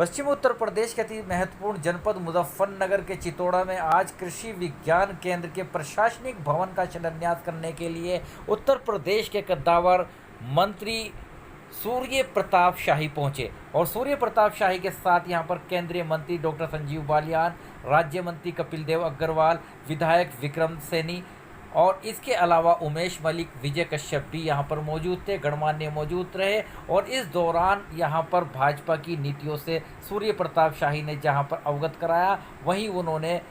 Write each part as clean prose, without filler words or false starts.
पश्चिम उत्तर प्रदेश के अति महत्वपूर्ण जनपद मुजफ्फरनगर के चितौड़ा में आज कृषि विज्ञान केंद्र के प्रशासनिक भवन का शिलान्यास करने के लिए उत्तर प्रदेश के कद्दावर मंत्री सूर्य प्रताप शाही पहुंचे और सूर्य प्रताप शाही के साथ यहां पर केंद्रीय मंत्री डॉक्टर संजीव बालियान, राज्य मंत्री कपिल देव अग्रवाल, विधायक विक्रम सैनी और इसके अलावा उमेश मलिक, विजय कश्यप भी यहाँ पर मौजूद थे, गणमान्य मौजूद रहे। और इस दौरान यहाँ पर भाजपा की नीतियों से सूर्य प्रताप शाही ने जहाँ पर अवगत कराया, वहीं उन्होंने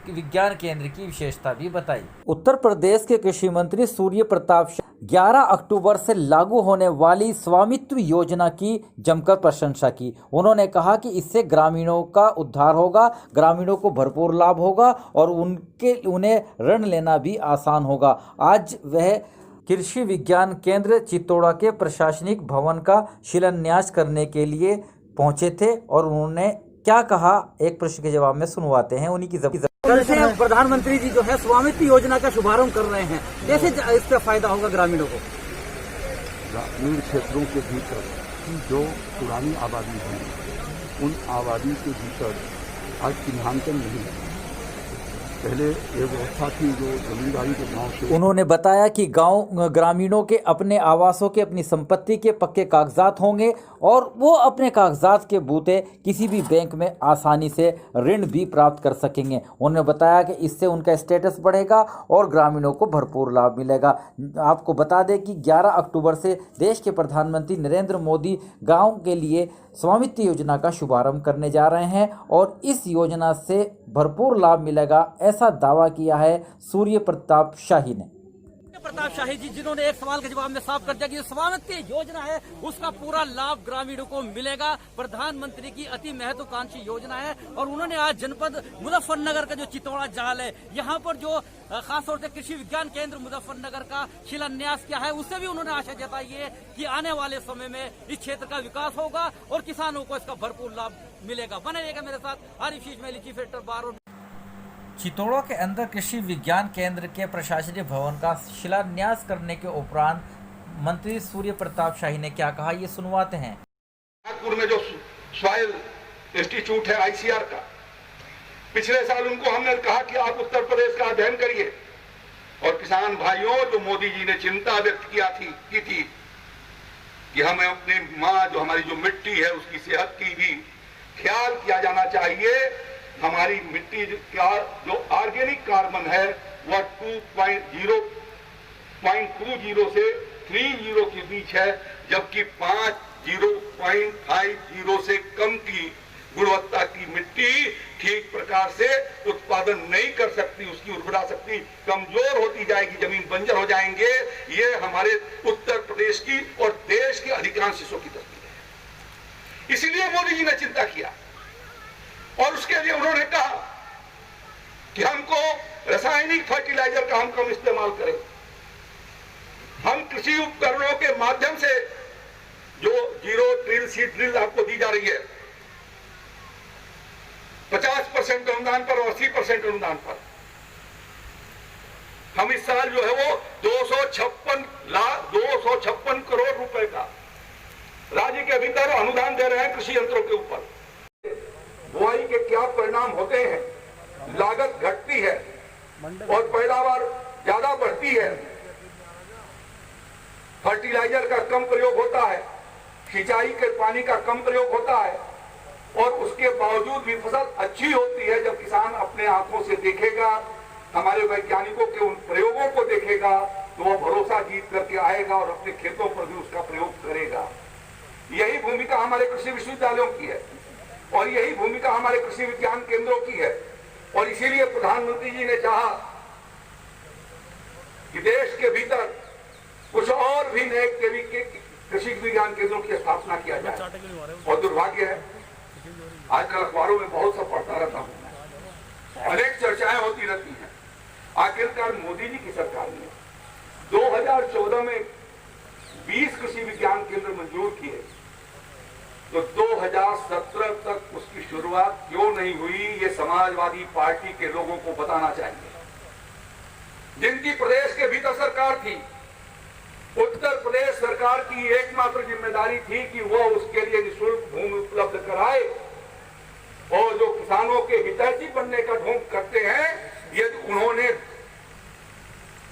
विज्ञान केंद्र की विशेषता भी बताई। उत्तर प्रदेश के कृषि मंत्री सूर्य प्रताप शाही 11 अक्टूबर से लागू होने वाली स्वामित्व योजना की जमकर प्रशंसा की। उन्होंने कहा कि इससे ग्रामीणों का उद्धार होगा, ग्रामीणों को भरपूर लाभ होगा और उन्हें ऋण लेना भी आसान होगा। आज वह कृषि विज्ञान केंद्र चितौड़ा के प्रशासनिक भवन का शिलान्यास करने के लिए पहुंचे थे और उन्होंने क्या कहा, एक प्रश्न के जवाब में सुनवाते हैं उन्हीं की। कल से प्रधानमंत्री जी जो है स्वामित्व योजना का शुभारंभ कर रहे हैं, कैसे इसका फायदा होगा ग्रामीणों को? ग्रामीण क्षेत्रों के भीतर जो पुरानी आबादी है, उन आबादी के भीतर आज चिन्हांकन नहीं है। पहले ये व्यवस्था थी जो जमींदारी के गांव से। उन्होंने बताया कि गांव ग्रामीणों के अपने आवासों के, अपनी संपत्ति के पक्के कागजात होंगे और वो अपने कागजात के बूते किसी भी बैंक में आसानी से ऋण भी प्राप्त कर सकेंगे। उन्होंने बताया कि इससे उनका स्टेटस बढ़ेगा और ग्रामीणों को भरपूर लाभ मिलेगा। आपको बता दें कि 11 अक्टूबर से देश के प्रधानमंत्री नरेंद्र मोदी गाँव के लिए स्वामित्व योजना का शुभारंभ करने जा रहे हैं और इस योजना से भरपूर लाभ मिलेगा, ऐसा दावा किया है सूर्य प्रताप शाही ने। प्रताप शाही जी जिन्होंने एक सवाल के जवाब में साफ कर दिया कि स्वामित्व योजना है उसका पूरा लाभ ग्रामीणों को मिलेगा, प्रधानमंत्री की अति महत्वाकांक्षी योजना है। और उन्होंने आज जनपद मुजफ्फरनगर का जो चितौड़ा जाल है, यहाँ पर जो खासतौर से कृषि विज्ञान केंद्र मुजफ्फरनगर का शिलान्यास किया है, उससे भी उन्होंने आशा जताई है कि आने वाले समय में इस क्षेत्र का विकास होगा और किसानों को इसका भरपूर लाभ मिलेगा। बने रहेगा मेरे साथ आरिफ शीश में चीफ एडिटर बार। चितौड़ा के अंदर कृषि विज्ञान केंद्र के प्रशासनिक भवन का शिलान्यास करने के उपरांत मंत्री सूर्य प्रताप शाही ने क्या कहा, ये सुनवाते हैं। नागपुर में जो सॉइल इंस्टीट्यूट है ICR का, पिछले साल उनको हमने कहा कि आप उत्तर प्रदेश का अध्ययन करिए और किसान भाइयों, जो मोदी जी ने चिंता व्यक्त की थी कि हमें अपनी माँ जो हमारी जो मिट्टी है उसकी सेहत की भी ख्याल किया जाना चाहिए। हमारी मिट्टी का जो ऑर्गेनिक कार्बन है वह 2.20 से 30 के बीच है, जबकि 0.50 से कम की गुणवत्ता की मिट्टी ठीक प्रकार से उत्पादन नहीं कर सकती, उसकी उर्वरा शक्ति कमजोर होती जाएगी, जमीन बंजर हो जाएंगे। ये हमारे उत्तर प्रदेश की और देश के अधिकांश हिस्सों की तस्वीर है। इसीलिए मोदी जी ने चिंता किया और उसके लिए उन्होंने कहा कि हमको रासायनिक फर्टिलाइजर का हम कम इस्तेमाल करें। हम कृषि उपकरणों के माध्यम से जो जीरो ड्रिल सीड ड्रिल आपको दी जा रही है 50% अनुदान पर और 80% अनुदान पर, हम इस साल जो है वो 256 करोड़ रुपए का राज्य के भीतर अनुदान दे रहे हैं कृषि यंत्रों के ऊपर। बुआई के क्या परिणाम होते हैं, लागत घटती है और पैदावार ज्यादा बढ़ती है, फर्टिलाइजर का कम प्रयोग होता है, सिंचाई के पानी का कम प्रयोग होता है और उसके बावजूद भी फसल अच्छी होती है। जब किसान अपने आंखों से देखेगा, हमारे वैज्ञानिकों के उन प्रयोगों को देखेगा, तो वह भरोसा जीत करके आएगा और अपने खेतों पर भी उसका प्रयोग करेगा। यही भूमिका हमारे कृषि विश्वविद्यालयों की है और यही भूमिका हमारे कृषि विज्ञान केंद्रों की है। और इसीलिए प्रधानमंत्री जी ने चाहा कि देश के भीतर कुछ और भी नए कृषि विज्ञान केंद्रों की स्थापना किया जाए। और दुर्भाग्य है, आजकल अखबारों में बहुत सा पढ़ता रहता हूं, अनेक चर्चाएं होती रहती हैं। आखिरकार मोदी जी की सरकार ने 2014 में 20 कृषि विज्ञान केंद्र मंजूर किए, तो 2017 तक उसकी शुरुआत क्यों नहीं हुई, ये समाजवादी पार्टी के लोगों को बताना चाहिए। जिनकी प्रदेश के भीतर सरकार थी, उत्तर प्रदेश सरकार की एकमात्र जिम्मेदारी थी कि वह उसके लिए निःशुल्क भूमि उपलब्ध कराए और जो किसानों के हितैषी बनने का ढोंग करते हैं, यदि उन्होंने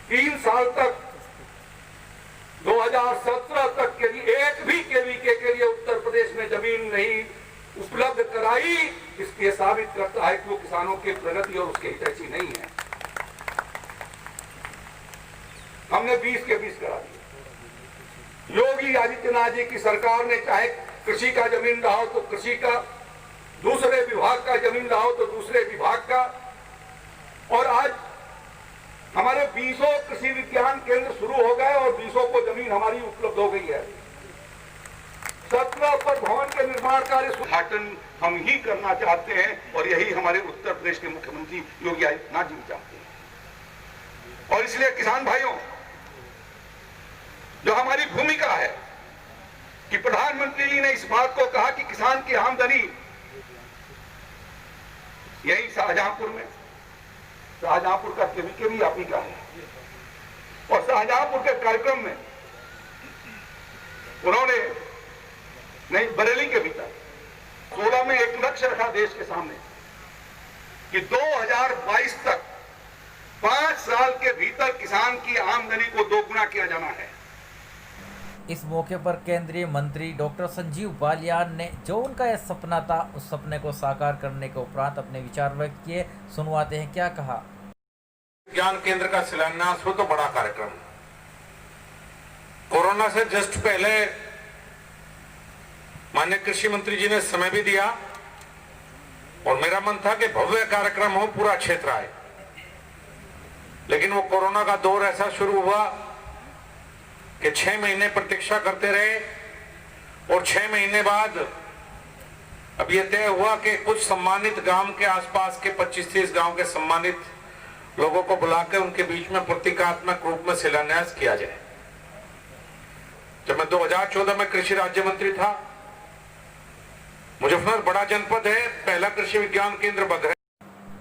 3 साल तक 2017 तक के लिए एक भी केवीके के लिए उत्तर प्रदेश में जमीन नहीं उपलब्ध कराई, इसके साबित करता है कि वो किसानों की प्रगति और उसके हितैषी नहीं है। हमने 20 के 20 करा दिए। योगी आदित्यनाथ जी की सरकार ने चाहे कृषि का जमीन रहा हो तो कृषि का, दूसरे विभाग का जमीन रहा हो तो दूसरे विभाग का, और आज हमारे 20 कृषि विज्ञान केंद्र शुरू हो गए और 20 को जमीन हमारी उपलब्ध हो गई है। 17 पर भवन के निर्माण कार्य उद्घाटन हम ही करना चाहते हैं और यही हमारे उत्तर प्रदेश के मुख्यमंत्री योगी आदित्यनाथ जी चाहते हैं। और इसलिए किसान भाइयों, जो हमारी भूमिका है कि प्रधानमंत्री जी ने इस बात को कहा कि किसान की आमदनी यही शाहजहांपुर का केवीके भी आप ही का है, और शाहजहांपुर के कार्यक्रम में उन्होंने नहीं बरेली के भीतर 16 में एक लक्ष्य रखा देश के सामने कि 2022 तक 5 साल के भीतर किसान की आमदनी को 2 गुना किया जाना है। इस मौके पर केंद्रीय मंत्री डॉक्टर संजीव बालियान ने जो उनका यह सपना था, उस सपने को साकार करने के उपरांत अपने विचार व्यक्त किए। सुनवाते हैं क्या कहा। विज्ञान केंद्र का शिलान्यास हो तो बड़ा कार्यक्रम। कोरोना से जस्ट पहले माननीय कृषि मंत्री जी ने समय भी दिया और मेरा मन था कि भव्य कार्यक्रम हो, पूरा क्षेत्र आए, लेकिन वो कोरोना का दौर ऐसा शुरू हुआ कि 6 महीने प्रतीक्षा करते रहे और 6 महीने बाद अब यह तय हुआ कि कुछ सम्मानित गांव के आसपास के 25-30 गांव के सम्मानित लोगों को बुलाकर उनके बीच में प्रतीकात्मक रूप में शिलान्यास किया जाए। जब मैं 2014 में कृषि राज्य मंत्री था, मुजफ्फरनगर बड़ा जनपद है, पहला कृषि विज्ञान केंद्र बघेल।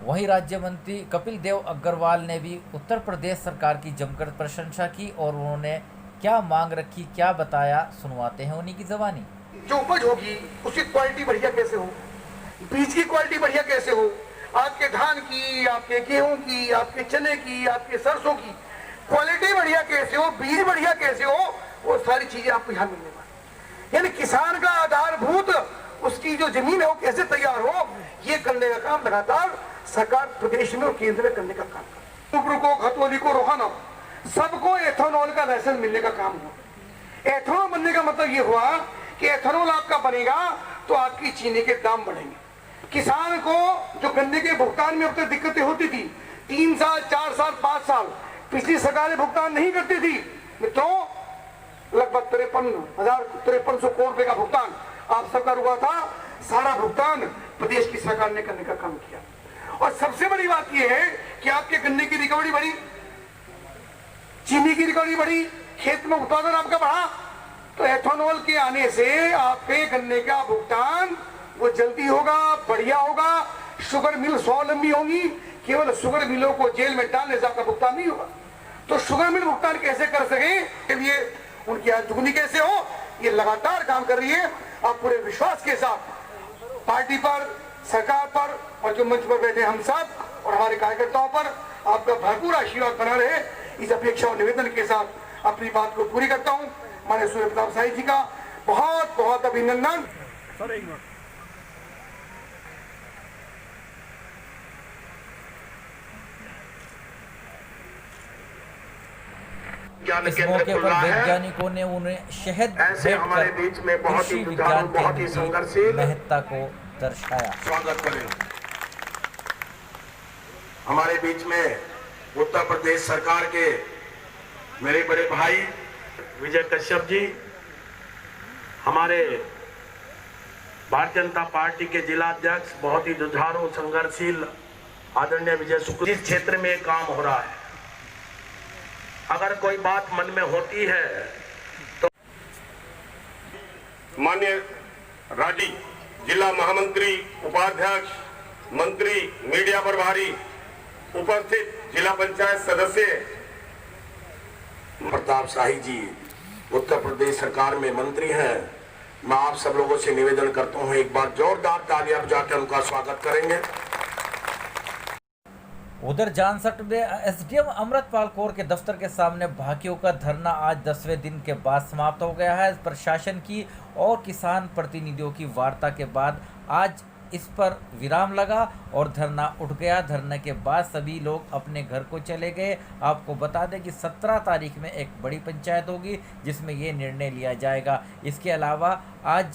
वहीं राज्य मंत्री कपिल देव अग्रवाल ने भी उत्तर प्रदेश सरकार की जमकर प्रशंसा की और उन्होंने क्या मांग रखी, क्या बताया, सुनवाते हैं उन्हीं की ज़बानी। जो उपज होगी उसकी क्वालिटी बढ़िया कैसे हो, बीज की क्वालिटी बढ़िया कैसे हो, आपके धान की, आपके गेहूं की, आपके चने की, आपके सरसों की क्वालिटी बढ़िया कैसे हो, बीज बढ़िया कैसे हो, वो सारी चीजें आपको यहाँ मिलने वाली। यानी किसान का आधारभूत उसकी जो जमीन है वो कैसे तैयार हो, ये करने का काम लगातार सरकार प्रदेश में और केंद्र में करने का काम कर। को खतौली को रोहाना सबको एथेनॉल का लाइसेंस मिलने का काम हुआ। एथेनॉल बनने का मतलब ये हुआ कि एथेनॉल आपका बनेगा तो आपकी चीनी के दाम बढ़ेंगे। किसान को जो गन्ने के भुगतान में अब तक दिक्कतें होती थी, 3 साल 4 साल 5 साल पिछली सरकारें भुगतान नहीं करती थी मित्रों, लगभग 53,500 करोड़ रुपए का भुगतान आप सबका रुका था। सारा भुगतान प्रदेश की सरकार ने करने का काम किया। और सबसे बड़ी बात यह है कि आपके गन्ने की रिकवरी बढ़ी, चीनी की रिकवरी बढ़ी, खेत में उत्पादन आपका बढ़ा। तो एथेनॉल के आने से आपके गन्ने का भुगतान वो जल्दी होगा, बढ़िया होगा, शुगर मिल स्वावलंबी होंगी, केवल शुगर मिलों को जेल में डालने से आपका भुगतान नहीं होगा। तो शुगर मिल भुगतान कैसे कर सके, के लिए उनकी आय दुगनी कैसे हो, ये लगातार काम कर रही है। आप पूरे विश्वास के साथ पार्टी पर, सरकार पर और जो मंच पर बैठे हम सब और हमारे कार्यकर्ताओं पर आपका भरपूर आशीर्वाद बना रहे, इस अपेक्षा और निवेदन के साथ अपनी बात को पूरी करता हूं। माननीय सूर्य प्रताप शाही जी का बहुत बहुत अभिनंदन। इस मौके पर वैज्ञानिकों ने उन्हें शहद ऐसे हमारे बीच में बहुत ही विज्ञान बहुत ही संघर्षशील महत्ता को दर्शाया। स्वागत करें। हमारे बीच में उत्तर प्रदेश सरकार के मेरे बड़े भाई विजय कश्यप जी, हमारे भारतीय जनता पार्टी के जिला अध्यक्ष, बहुत ही जुझारू संघर्षशील आदरणीय विजय शुक्ल। इस क्षेत्र में काम हो रहा है, अगर कोई बात मन में होती है तो माननीय राजी, जिला महामंत्री, उपाध्यक्ष, मंत्री, मीडिया प्रभारी, उपस्थित जिला पंचायत सदस्य, प्रताप शाही जी उत्तर प्रदेश सरकार में मंत्री हैं, मैं आप सब लोगों से निवेदन करता हूं, एक बार जोरदार तालियां बजाकर उनका स्वागत करेंगे। उधर जानसठ में एसडीएम अमृतपाल कौर के दफ्तर के सामने भाकियों का धरना आज 10वें दिन के बाद समाप्त हो गया है। प्रशासन की और किसान प्रतिनिधियों की वार्ता के बाद आज इस पर विराम लगा और धरना उठ गया। धरने के बाद सभी लोग अपने घर को चले गए। आपको बता दें कि 17 तारीख में एक बड़ी पंचायत होगी जिसमें ये निर्णय लिया जाएगा। इसके अलावा आज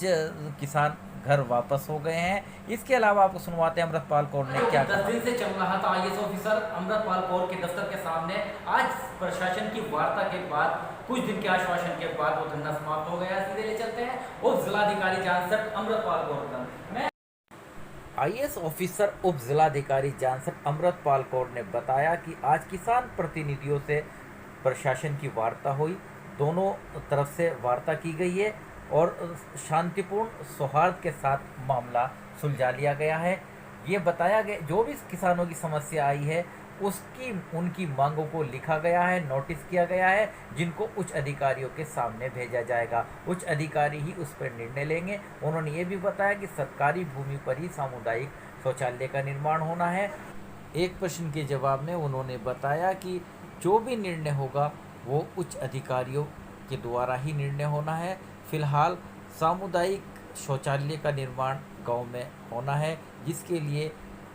किसान घर वापस हो गए हैं। इसके अलावा आपको सुनवाते हैं अमृतपाल कौर ने क्या कहा। 10 दिन से चल रहा था आईएएस ऑफिसर अमृतपाल कौर के दफ्तर के सामने। आज प्रशासन की वार्ता के बाद, कुछ दिन के आश्वासन के बाद वो धरना समाप्त हो गया। सीधे ले चलते हैं उप जिलाधिकारी जानसठ अमृतपाल कौर। आईएएस ऑफिसर उप जिलाधिकारी जानसठ अमृतपाल कौर ने बताया कि आज किसान प्रतिनिधियों से प्रशासन की वार्ता हुई। दोनों तरफ से वार्ता की गई है और शांतिपूर्ण सौहार्द के साथ मामला सुलझा लिया गया है। ये बताया गया जो भी किसानों की समस्या आई है उनकी मांगों को लिखा गया है, नोटिस किया गया है, जिनको उच्च अधिकारियों के सामने भेजा जाएगा। उच्च अधिकारी ही उस पर निर्णय लेंगे। उन्होंने ये भी बताया कि सरकारी भूमि पर ही सामुदायिक शौचालय का निर्माण होना है। एक प्रश्न के जवाब में उन्होंने बताया कि जो भी निर्णय होगा वो उच्च अधिकारियों के द्वारा ही निर्णय होना है। फिलहाल सामुदायिक शौचालय का निर्माण गांव में होना है, जिसके लिए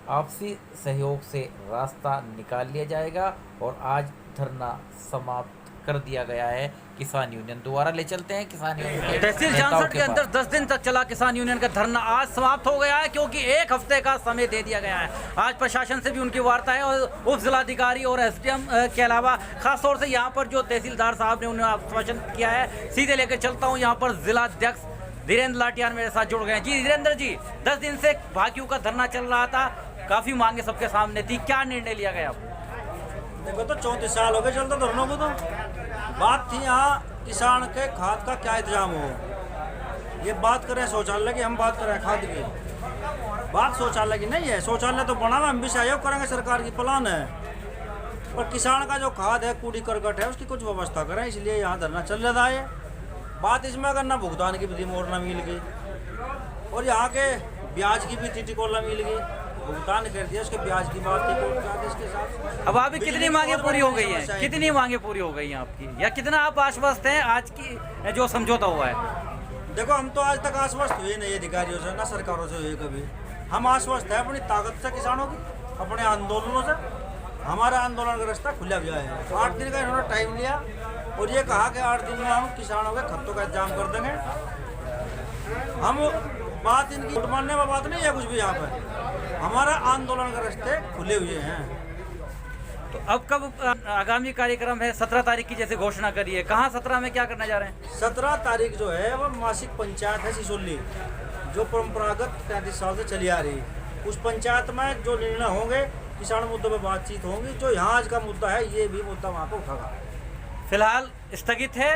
आपसी सहयोग से रास्ता निकाल लिया जाएगा और आज धरना समाप्त कर दिया गया है किसान यूनियन द्वारा। ले चलते हैं किसान यूनियन के तहसील जानसठ के अंदर 10 दिन तक चला किसान यूनियन का धरना आज समाप्त हो गया है, क्योंकि एक हफ्ते का समय दे दिया गया है। आज प्रशासन से भी उनकी वार्ता है और उप जिलाधिकारी और एसडीएम के अलावा खासतौर से यहाँ पर जो तहसीलदार साहब ने उन्हें आश्वासन किया है। सीधे लेकर चलता हूँ, यहाँ पर जिलाध्यक्ष धीरेन्द्र लाटियान मेरे साथ जुड़ गए हैं। जी धीरेन्द्र जी, 10 दिन से भाकियों का धरना चल रहा था, काफी मांगे सबके सामने थी, क्या निर्णय लिया गया? देखो तो 34 साल हो गए चलते धरनों को। तो बात थी यहाँ किसान के खाद का क्या इंतजाम हो। ये बात करें शौचालय की, हम बात करें खाद की। बात शौचालय की नहीं है, शौचालय तो बनाना हम भी सहयोग करेंगे, सरकार की प्लान है। पर किसान का जो खाद है, कूड़ी करकट है, उसकी कुछ व्यवस्था करें, इसलिए यहाँ धरना चल रहा है। बात इसमें अगर ना भुगतान की विधि मोड़ ना मिल गई और यहाँ के ब्याज की भी तिथि को मिल गई, भुगतान कर दिया, उसके ब्याज की बात थी इसके साथ। अब अभी कितनी मांगे पूरी हो गई हैं? कितनी मांगे पूरी हो गई हैं आपकी, या कितना आप आश्वस्त हैं आज की जो समझौता हुआ है? देखो हम तो आज तक आश्वस्त हुए नहीं अधिकारियों से, ना सरकारों से हुए कभी। हम आश्वस्त है अपनी ताकत से, किसानों की, अपने आंदोलनों से। हमारा आंदोलन का रास्ता खुला गया है। 8 दिन का इन्होंने टाइम लिया और ये कहा कि 8 दिन में हम किसानों के खत्तों का इंतजाम कर देंगे। हम बात इनकी वोट मानने वाली बात नहीं है कुछ भी। यहाँ पर हमारा आंदोलन के रास्ते खुले हुए हैं। तो अब कब आगामी कार्यक्रम है? 17 तारीख की जैसे घोषणा करी है, कहाँ 17 में क्या करने जा रहे हैं? 17 तारीख जो है वो मासिक पंचायत है सिसोली, जो परंपरागत 35 साल से चली आ रही। उस पंचायत में जो निर्णय होंगे, किसान मुद्दों पर बातचीत होंगी। जो यहाँ आज का मुद्दा है, ये भी मुद्दा वहाँ पर उठागा। फिलहाल स्थगित है,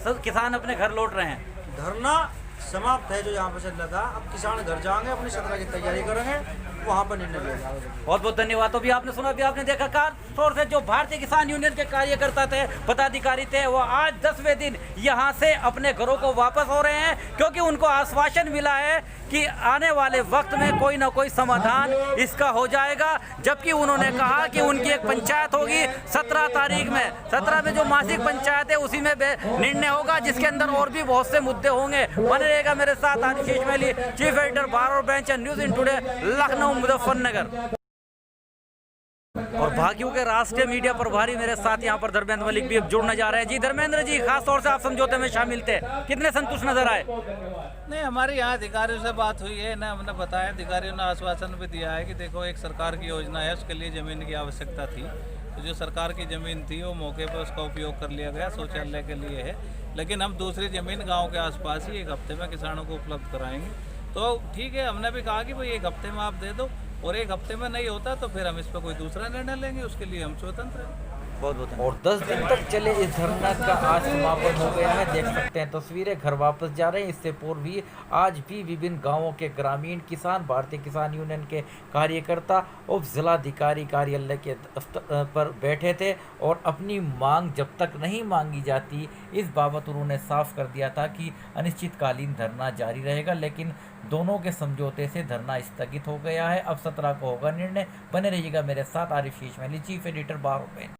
सब किसान अपने घर लौट रहे हैं। धरना समाप्त है जो यहाँ पर चल रहा था। अब किसान घर जाएंगे, अपनी 17 की तैयारी करेंगे, वहाँ पर निर्णय लेगा। बहुत बहुत धन्यवाद। तो भी आपने सुना, भी आपने देखा, खास तौर से जो भारतीय किसान यूनियन के कार्यकर्ता थे, पदाधिकारी थे, वो आज 10वें दिन यहाँ से अपने घरों को वापस हो रहे हैं, क्योंकि उनको आश्वासन मिला है कि आने वाले वक्त में कोई ना कोई समाधान इसका हो जाएगा। जबकि उन्होंने कहा कि उनकी एक पंचायत होगी 17 तारीख में। 17 में जो मासिक पंचायत है उसी में निर्णय होगा, जिसके अंदर और भी बहुत से मुद्दे होंगे। बने रहेगा मेरे साथ आशीष मैली, चीफ एडिटर बार और bench news in today, Lucknow Muzaffarnagar. और भाकियों के राष्ट्रीय मीडिया प्रभारी मेरे साथ यहाँ पर धर्मेंद्र मलिक भी अब जुड़ने जा रहे हैं। जी धर्मेंद्र जी, खास तौर से आप समझौते में शामिल थे, कितने संतुष्ट नजर आए? नहीं, हमारे यहाँ अधिकारियों से बात हुई है ना, हमने बताया, अधिकारियों ने आश्वासन भी दिया है कि देखो एक सरकार की योजना है, उसके लिए ज़मीन की आवश्यकता थी, तो जो सरकार की ज़मीन थी वो मौके पर उसका उपयोग कर लिया गया, शौचालय के लिए है। लेकिन हम दूसरी ज़मीन गाँव के आसपास ही 1 हफ्ते में किसानों को उपलब्ध कराएंगे। तो ठीक है, हमने भी कहा कि भाई 1 हफ्ते में आप दे दो, और 1 हफ्ते में नहीं होता तो फिर हम इस पर कोई दूसरा निर्णय लेंगे, उसके लिए हम स्वतंत्र हैं। बहुत बहुत और 10 दिन तक चले इस धरना का आज समापन हो गया है। देख सकते हैं तस्वीरें, घर वापस जा रहे हैं। इससे पूर्व भी आज भी विभिन्न गांवों के ग्रामीण किसान, भारतीय किसान यूनियन के कार्यकर्ता उप जिलाधिकारी कार्यालय के पर बैठे थे और अपनी मांग जब तक नहीं मांगी जाती इस बाबत उन्होंने साफ कर दिया था कि अनिश्चितकालीन धरना जारी रहेगा, लेकिन दोनों के समझौते से धरना स्थगित हो गया है। अब 17 को होगा निर्णय। बने रहिएगा मेरे साथ। आरिफ शीश महली, चीफ एडिटर बार ओपन।